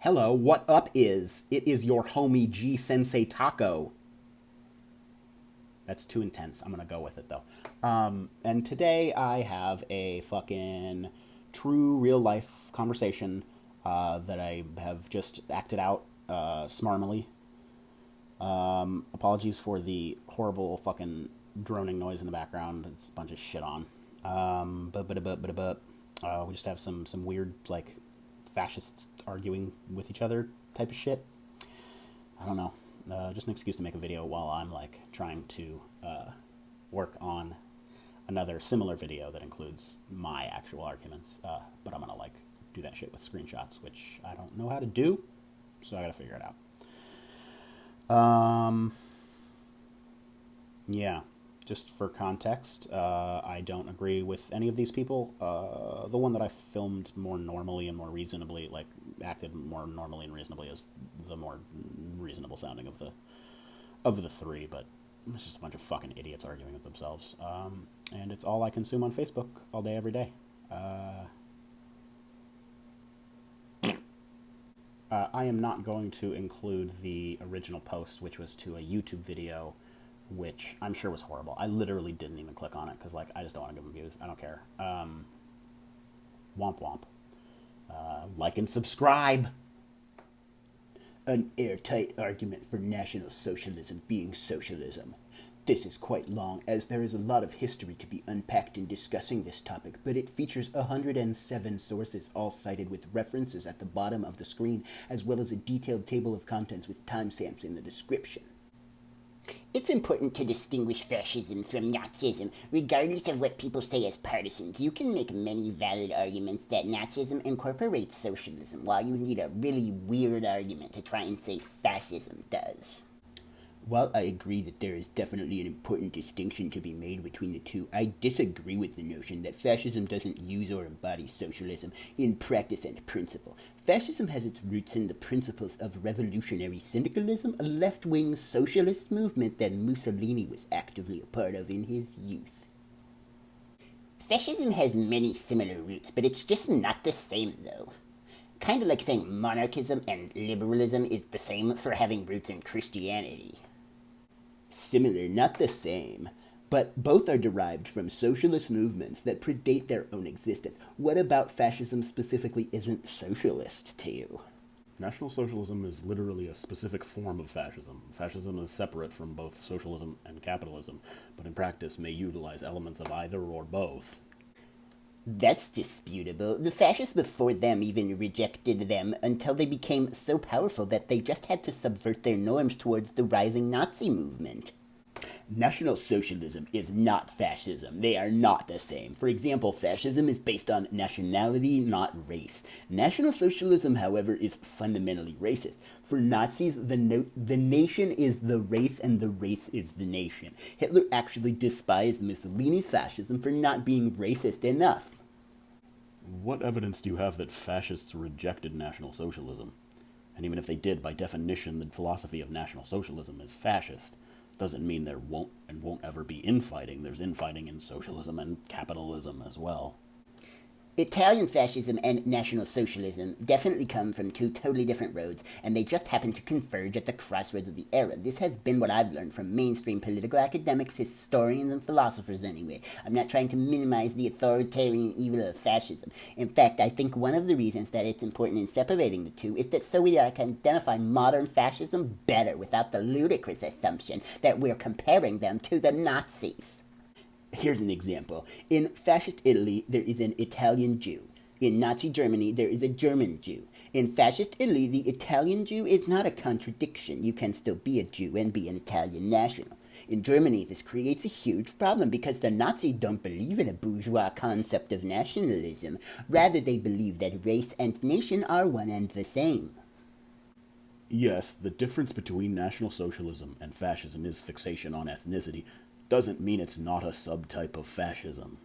Hello, what up is? It is your homie G Sensei Taco. That's too intense. I'm gonna go with it though. And today I have a fucking true real life conversation that I have just acted out smarmily. Apologies for the horrible fucking droning noise in the background. It's a bunch of shit on. We just have some weird like fascists arguing with each other type of shit. I don't know. Just an excuse to make a video while I'm like trying to work on another similar video that includes my actual arguments. But I'm gonna like do that shit with screenshots, which I don't know how to do, so I gotta figure it out. Yeah, just for context, I don't agree with any of these people. The one that I filmed more normally and more reasonably, like acted more normally and reasonably, is the more reasonable sounding of the three. But it's just a bunch of fucking idiots arguing with themselves, and it's all I consume on Facebook all day, every day. I am not going to include the original post, which was to a YouTube video, which I'm sure was horrible. I literally didn't even click on it because, like, I just don't want to give them views. I don't care. Womp womp. Like and subscribe. An airtight argument for National Socialism being socialism. This is quite long, as there is a lot of history to be unpacked in discussing this topic, but it features 107 sources, all cited with references at the bottom of the screen, as well as a detailed table of contents with timestamps in the description. It's important to distinguish fascism from Nazism. Regardless of what people say as partisans, you can make many valid arguments that Nazism incorporates socialism, while you need a really weird argument to try and say fascism does. While I agree that there is definitely an important distinction to be made between the two, I disagree with the notion that fascism doesn't use or embody socialism in practice and principle. Fascism has its roots in the principles of revolutionary syndicalism, a left-wing socialist movement that Mussolini was actively a part of in his youth. Fascism has many similar roots, but it's just not the same, though. Kind of like saying monarchism and liberalism is the same for having roots in Christianity. Similar, not the same, but both are derived from socialist movements that predate their own existence. What about fascism specifically isn't socialist to you? National Socialism is literally a specific form of fascism. Fascism is separate from both socialism and capitalism, but in practice may utilize elements of either or both. That's disputable. The fascists before them even rejected them until they became so powerful that they just had to subvert their norms towards the rising Nazi movement. National Socialism is not fascism. They are not the same. For example, fascism is based on nationality, not race. National Socialism, however, is fundamentally racist. For Nazis, the nation is the race and the race is the nation. Hitler actually despised Mussolini's fascism for not being racist enough. What evidence do you have that fascists rejected National Socialism? And even if they did, by definition, the philosophy of National Socialism is fascist. Doesn't mean there won't ever be infighting. There's infighting in socialism and capitalism as well. Italian fascism and National Socialism definitely come from two totally different roads, and they just happen to converge at the crossroads of the era. This has been what I've learned from mainstream political academics, historians, and philosophers anyway. I'm not trying to minimize the authoritarian evil of fascism. In fact, I think one of the reasons that it's important in separating the two is that so we can identify modern fascism better without the ludicrous assumption that we're comparing them to the Nazis. Here's an example. In fascist Italy, there is an Italian Jew. In Nazi Germany, there is a German Jew. In fascist Italy, the Italian Jew is not a contradiction. You can still be a Jew and be an Italian national. In Germany, this creates a huge problem because the Nazis don't believe in a bourgeois concept of nationalism. Rather, they believe that race and nation are one and the same. Yes, the difference between National Socialism and fascism is fixation on ethnicity. Doesn't mean it's not a subtype of fascism.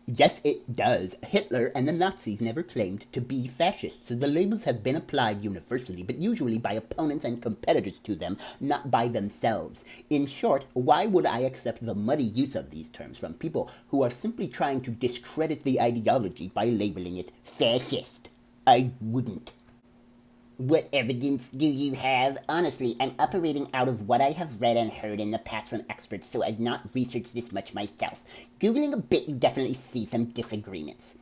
Yes, it does. Hitler and the Nazis never claimed to be fascists. The labels have been applied universally, but usually by opponents and competitors to them, not by themselves. In short, why would I accept the muddy use of these terms from people who are simply trying to discredit the ideology by labeling it fascist? I wouldn't. What evidence do you have? Honestly, I'm operating out of what I have read and heard in the past from experts, so I've not researched this much myself. Googling a bit, you definitely see some disagreements.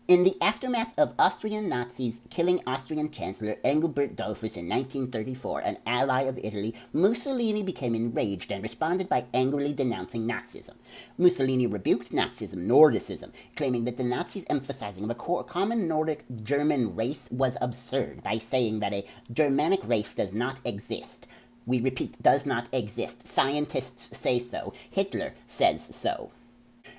In the aftermath of Austrian Nazis killing Austrian Chancellor Engelbert Dollfuss in 1934, an ally of Italy, Mussolini became enraged and responded by angrily denouncing Nazism. Mussolini rebuked Nazism, Nordicism, claiming that the Nazis' emphasizing of a common Nordic German race was absurd by saying that a Germanic race does not exist. We repeat, does not exist. Scientists say so. Hitler says so.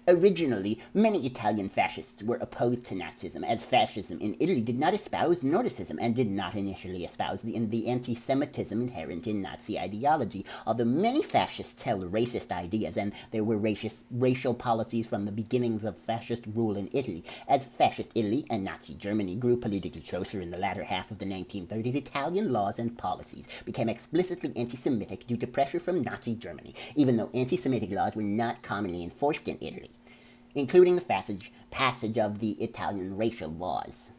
Originally, many Italian fascists were opposed to Nazism, as fascism in Italy did not espouse Nordicism and did not initially espouse the anti-Semitism inherent in Nazi ideology, although many fascists held racist ideas, and there were racial policies from the beginnings of fascist rule in Italy. As fascist Italy and Nazi Germany grew politically closer in the latter half of the 1930s, Italian laws and policies became explicitly anti-Semitic due to pressure from Nazi Germany, even though anti-Semitic laws were not commonly enforced in Italy, including the passage of the Italian racial laws.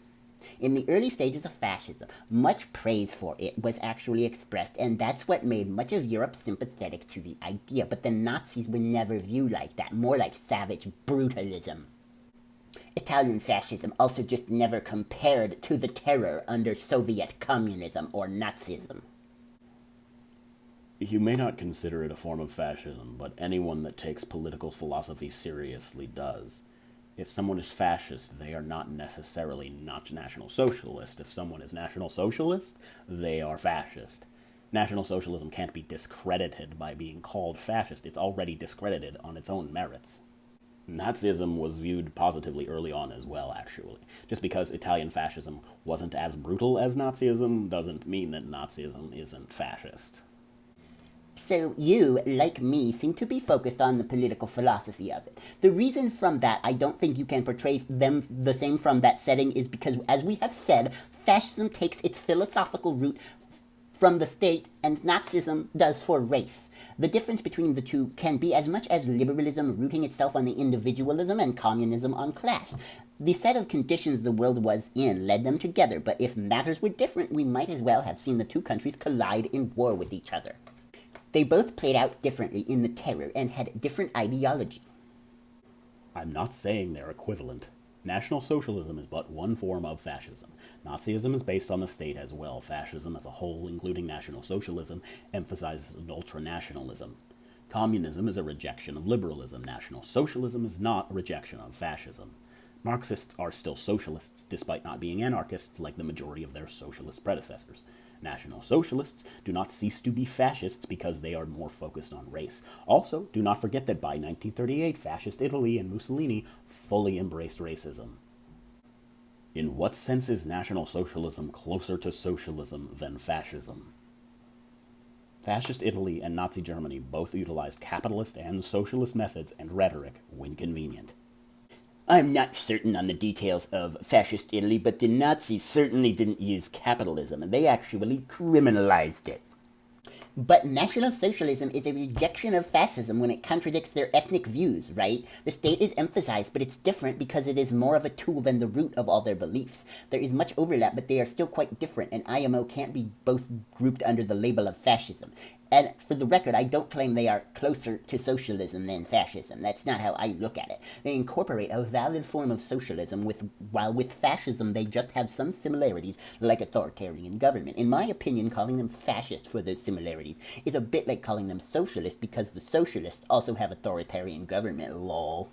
In the early stages of fascism, much praise for it was actually expressed, and that's what made much of Europe sympathetic to the idea. But the Nazis were never viewed like that, more like savage brutalism. Italian fascism also just never compared to the terror under Soviet communism or Nazism. You may not consider it a form of fascism, but anyone that takes political philosophy seriously does. If someone is fascist, they are not necessarily not National Socialist. If someone is National Socialist, they are fascist. National Socialism can't be discredited by being called fascist. It's already discredited on its own merits. Nazism was viewed positively early on as well, actually. Just because Italian fascism wasn't as brutal as Nazism doesn't mean that Nazism isn't fascist. So you, like me, seem to be focused on the political philosophy of it. The reason from that I don't think you can portray them the same from that setting is because, as we have said, fascism takes its philosophical root from the state and Nazism does for race. The difference between the two can be as much as liberalism rooting itself on the individualism and communism on class. The set of conditions the world was in led them together, but if matters were different, we might as well have seen the two countries collide in war with each other. They both played out differently in the terror and had different ideology. I'm not saying they're equivalent. National Socialism is but one form of fascism. Nazism is based on the state as well. Fascism as a whole, including National Socialism, emphasizes ultranationalism. Communism is a rejection of liberalism. National Socialism is not a rejection of fascism. Marxists are still socialists, despite not being anarchists like the majority of their socialist predecessors. National Socialists do not cease to be fascists because they are more focused on race. Also, do not forget that by 1938, fascist Italy and Mussolini fully embraced racism. In what sense is National Socialism closer to socialism than fascism? Fascist Italy and Nazi Germany both utilized capitalist and socialist methods and rhetoric when convenient. I'm not certain on the details of fascist Italy, but the Nazis certainly didn't use capitalism, and they actually criminalized it. But National Socialism is a rejection of fascism when it contradicts their ethnic views, right? The state is emphasized, but it's different because it is more of a tool than the root of all their beliefs. There is much overlap, but they are still quite different, and IMO can't be both grouped under the label of fascism. And for the record, I don't claim they are closer to socialism than fascism. That's not how I look at it. They incorporate a valid form of socialism, while with fascism they just have some similarities, like authoritarian government. In my opinion, calling them fascist for those similarities is a bit like calling them socialist because the socialists also have authoritarian government, lol.